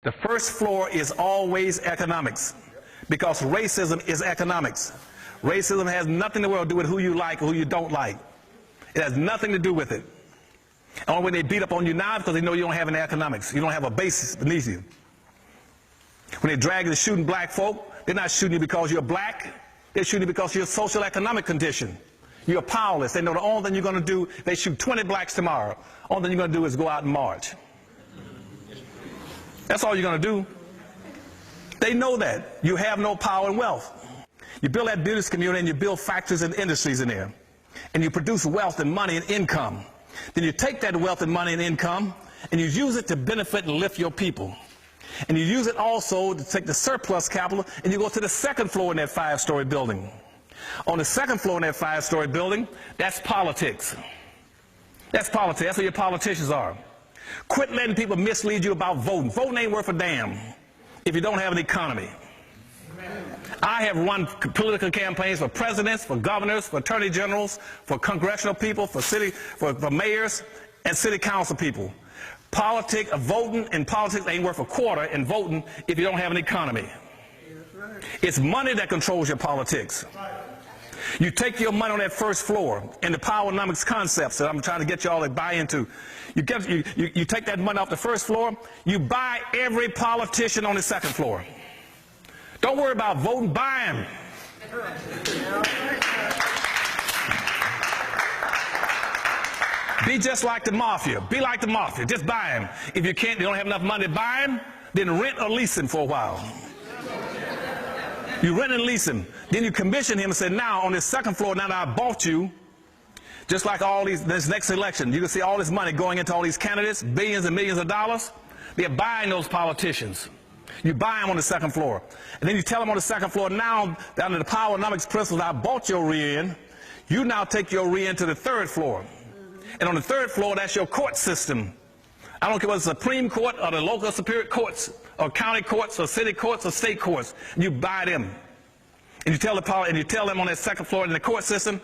The first floor is always economics, because racism is economics. Racism has nothing in the world to do with who you like or who you don't like. It has nothing to do with it. Only when they beat up on you now because they know you don't have any economics. You don't have a basis beneath you. When they drag you to shooting black folk, they're not shooting you because you're black. They're shooting you because of your social economic condition. You're powerless. They know the only thing you're going to do, they shoot 20 blacks tomorrow. Only thing you're going to do is go out and march. That's all you're going to do. They know that. You have no power and wealth. You build that business community and you build factories and industries in there. And you produce wealth and money and income. Then you take that wealth and money and income and you use it to benefit and lift your people. And you use it also to take the surplus capital and you go to the second floor in that 5-story building. On the second floor in that 5-story building, that's politics. That's politics. That's where your politicians are. Quit letting people mislead you about voting. Voting ain't worth a damn if you don't have an economy. I have run political campaigns for presidents, for governors, for attorney generals, for congressional people, for mayors and city council people. Politics, voting and politics ain't worth a quarter in voting if you don't have an economy. It's money that controls your politics. You take your money on that first floor and the poweronomics concepts that I'm trying to get you all to buy into. You take that money off the first floor, you buy every politician on the second floor. Don't worry about voting, buy them. Be just like the mafia. Be like the mafia. Just buy them. If you can't, you don't have enough money to buy them, then rent or lease them for a while. You rent and lease him. Then you commission him and say, now on this second floor, now that I bought you, just like all this next election, you can see all this money going into all these candidates, billions and millions of dollars. They're buying those politicians. You buy them on the second floor. And then you tell them on the second floor, now, under the poweronomics principles, I bought your rear end. You now take your rear end to the third floor. And on the third floor, that's your court system. I don't care whether it's the Supreme Court or the local superior courts or county courts or city courts or state courts. You buy them. And you tell them on that second floor in the court system,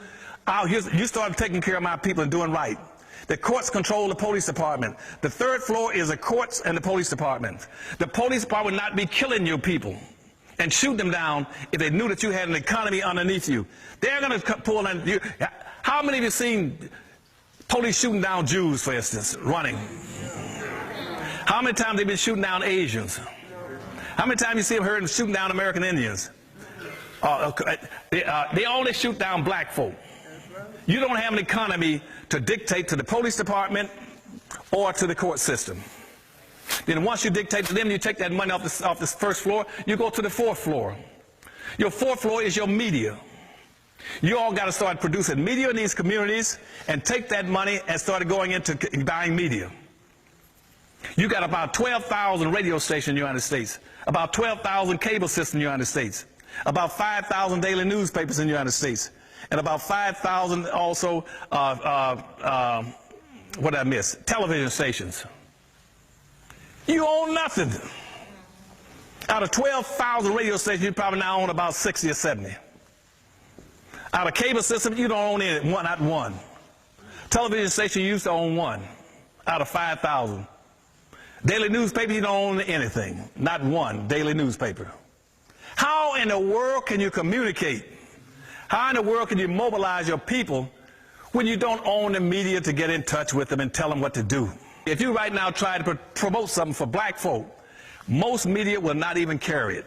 you start taking care of my people and doing right. The courts control the police department. The third floor is the courts and the police department. The police department would not be killing your people and shooting them down if they knew that you had an economy underneath you. They're going to pull in you. How many of you seen police shooting down Jews, for instance, running? How many times they've been shooting down Asians? How many times you see them heard them shooting down American Indians? They only shoot down black folk. You don't have an economy to dictate to the police department or to the court system. Then once you dictate to them, you take that money off this first floor, you go to the fourth floor. Your fourth floor is your media. You all got to start producing media in these communities and take that money and start going into buying media. You got about 12,000 radio stations in the United States, about 12,000 cable systems in the United States, about 5,000 daily newspapers in the United States, and about 5,000 also, what did I miss? Television stations. You own nothing. Out of 12,000 radio stations, you probably now own about 60 or 70. Out of cable systems, you don't own any, not one. Television station, you used to own one out of 5,000. Daily newspaper, you don't own anything, not one daily newspaper. How in the world can you communicate? How in the world can you mobilize your people when you don't own the media to get in touch with them and tell them what to do? If you right now try to promote something for black folk, most media will not even carry it.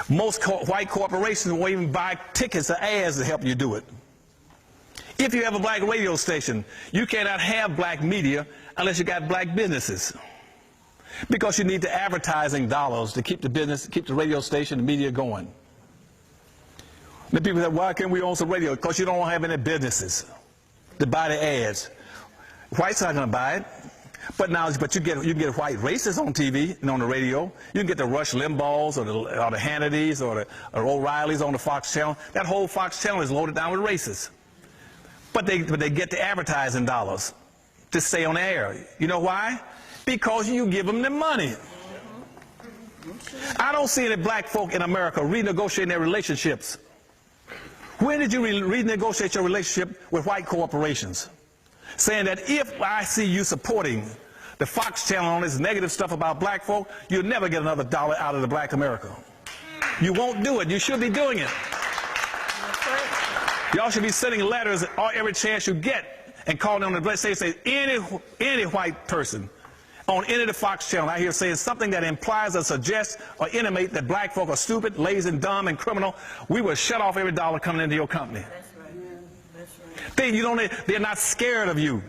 Most white corporations won't even buy tickets or ads to help you do it. If you have a black radio station, you cannot have black media unless you got black businesses. Because you need the advertising dollars to keep the business, keep the radio station, the media going. The people say, why can't we own some radio? Because you don't have any businesses to buy the ads. Whites aren't going to buy it. But you can get white racists on TV and on the radio. You can get the Rush Limbaughs or the Hannitys or O'Reillys on the Fox channel. That whole Fox channel is loaded down with racists. But they get the advertising dollars to stay on the air. You know why? Because you give them the money. I don't see any black folk in America renegotiating their relationships. When did you renegotiate your relationship with white corporations? Saying that if I see you supporting the Fox channel on this negative stuff about black folk, you'll never get another dollar out of the black America. You won't do it. You should be doing it. Y'all should be sending letters every chance you get and calling on the say any white person on any of the Fox channel out here saying something that implies or suggests or intimate that black folk are stupid, lazy, and dumb, and criminal, we will shut off every dollar coming into your company. That's right. That's right. They're not scared of you.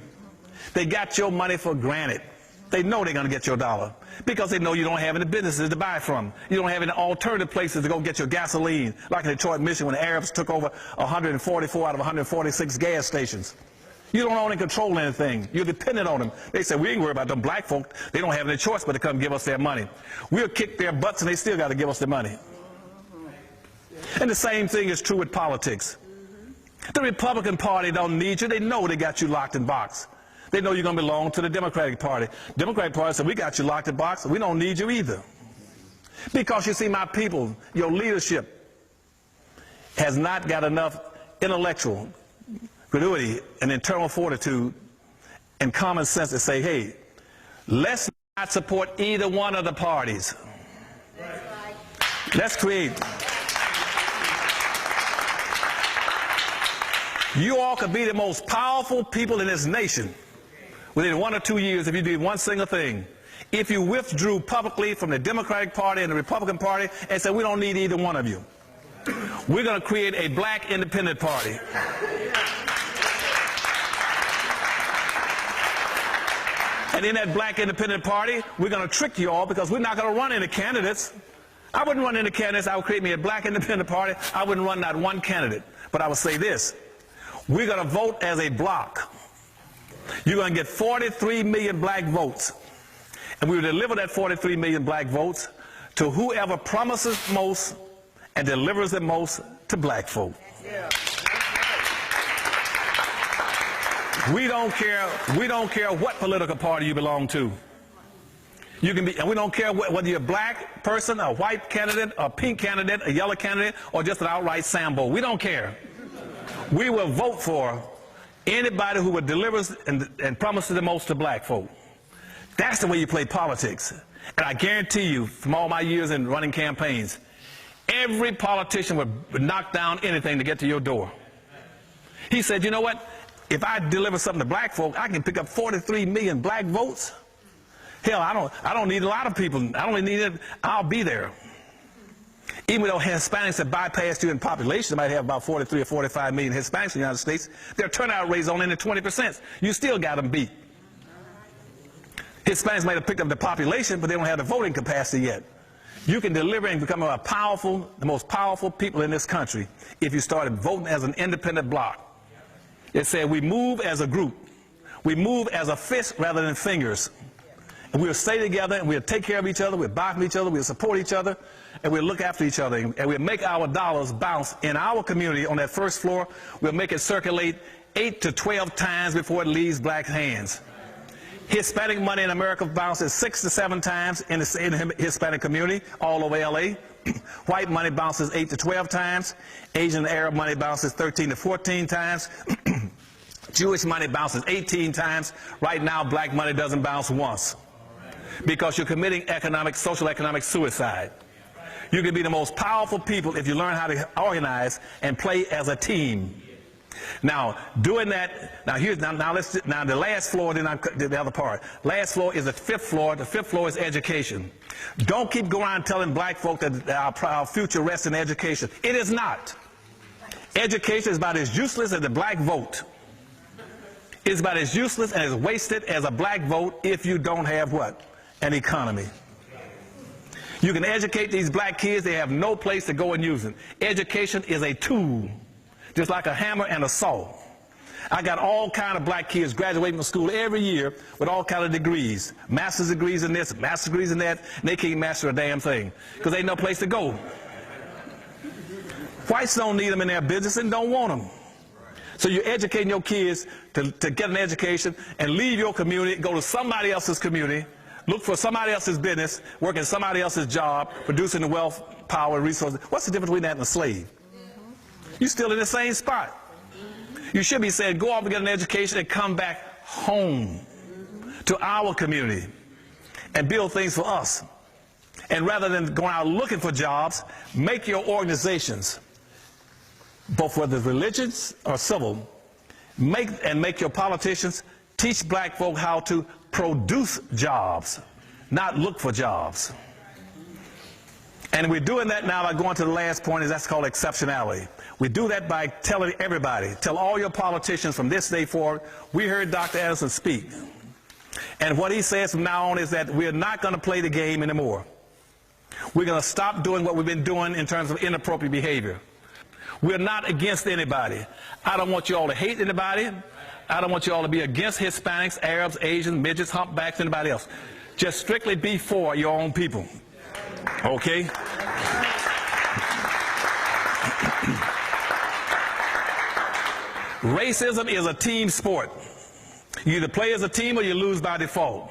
They got your money for granted. They know they're going to get your dollar because they know you don't have any businesses to buy from. You don't have any alternative places to go get your gasoline, like in Detroit, Michigan, when the Arabs took over 144 out of 146 gas stations. You don't own and control anything. You're dependent on them. They say, we ain't worried about them black folk. They don't have any choice but to come give us their money. We'll kick their butts and they still got to give us their money. And the same thing is true with politics. The Republican Party don't need you. They know they got you locked in box. They know you're going to belong to the Democratic Party. Democratic Party said, we got you locked in box. We don't need you either. Because you see, my people, your leadership has not got enough intellectual credulity and internal fortitude and common sense to say, hey, let's not support either one of the parties. Let's create. You all could be the most powerful people in this nation within 1 or 2 years if you did one single thing. If you withdrew publicly from the Democratic Party and the Republican Party and said, we don't need either one of you. We're going to create a black independent party. And in that black independent party, we're going to trick you all because we're not going to run any candidates. I wouldn't run any candidates. I would create me a black independent party. I wouldn't run not one candidate. But I would say this. We're going to vote as a block. You're going to get 43 million black votes. And we will deliver that 43 million black votes to whoever promises most and delivers the most to black folk. Yeah. We don't care what political party you belong to. You can be, and we don't care whether you're a black person, a white candidate, a pink candidate, a yellow candidate, or just an outright Sambo. We don't care. We will vote for anybody who would deliver and promises the most to black folk. That's the way you play politics. And I guarantee you, from all my years in running campaigns, every politician would knock down anything to get to your door. He said, you know what? If I deliver something to black folk, I can pick up 43 million black votes. Hell, I don't need a lot of people. I only need it. I'll be there. Even though Hispanics have bypassed you in population, they might have about 43 or 45 million Hispanics in the United States, their turnout rate is only in the 20%. You still got them beat. Hispanics might have picked up the population, but they don't have the voting capacity yet. You can deliver and become the most powerful people in this country if you started voting as an independent bloc. It said we move as a group. We move as a fist rather than fingers. And we'll stay together and we'll take care of each other, we'll buy from each other, we'll support each other, and we'll look after each other. And we'll make our dollars bounce in our community on that first floor. We'll make it circulate 8 to 12 times before it leaves black hands. Hispanic money in America bounces 6 to 7 times in the Hispanic community all over LA. White money bounces 8 to 12 times. Asian and Arab money bounces 13 to 14 times. Jewish money bounces 18 times. Right now, black money doesn't bounce once because you're committing social economic suicide. You can be the most powerful people if you learn how to organize and play as a team. Now, doing that, now the last floor, then the other part. Last floor is the 5th floor. The 5th floor is education. Don't keep going around telling black folk that our future rests in education. It is not. Education is about as useless as the black vote. It's about as useless and as wasted as a black vote if you don't have what? An economy. You can educate these black kids, they have no place to go and use it. Education is a tool, just like a hammer and a saw. I got all kind of black kids graduating from school every year with all kind of degrees. Master's degrees in this, master's degrees in that, and they can't master a damn thing because they ain't no place to go. Whites don't need them in their business and don't want them. So you're educating your kids to get an education and leave your community, go to somebody else's community, look for somebody else's business, work in somebody else's job, producing the wealth, power, resources. What's the difference between that and a slave? You're still in the same spot. You should be saying, go off and get an education and come back home to our community and build things for us. And rather than going out looking for jobs, make your organizations, both whether it's religious or civil, make your politicians teach black folk how to produce jobs, not look for jobs. And we're doing that now by going to the last point, is that's called exceptionality. We do that by telling everybody, tell all your politicians from this day forward, we heard Dr. Anderson speak. And what he says from now on is that we're not going to play the game anymore. We're going to stop doing what we've been doing in terms of inappropriate behavior. We're not against anybody. I don't want you all to hate anybody. I don't want you all to be against Hispanics, Arabs, Asians, midgets, humpbacks, anybody else. Just strictly be for your own people. Okay? Racism is a team sport. You either play as a team or you lose by default.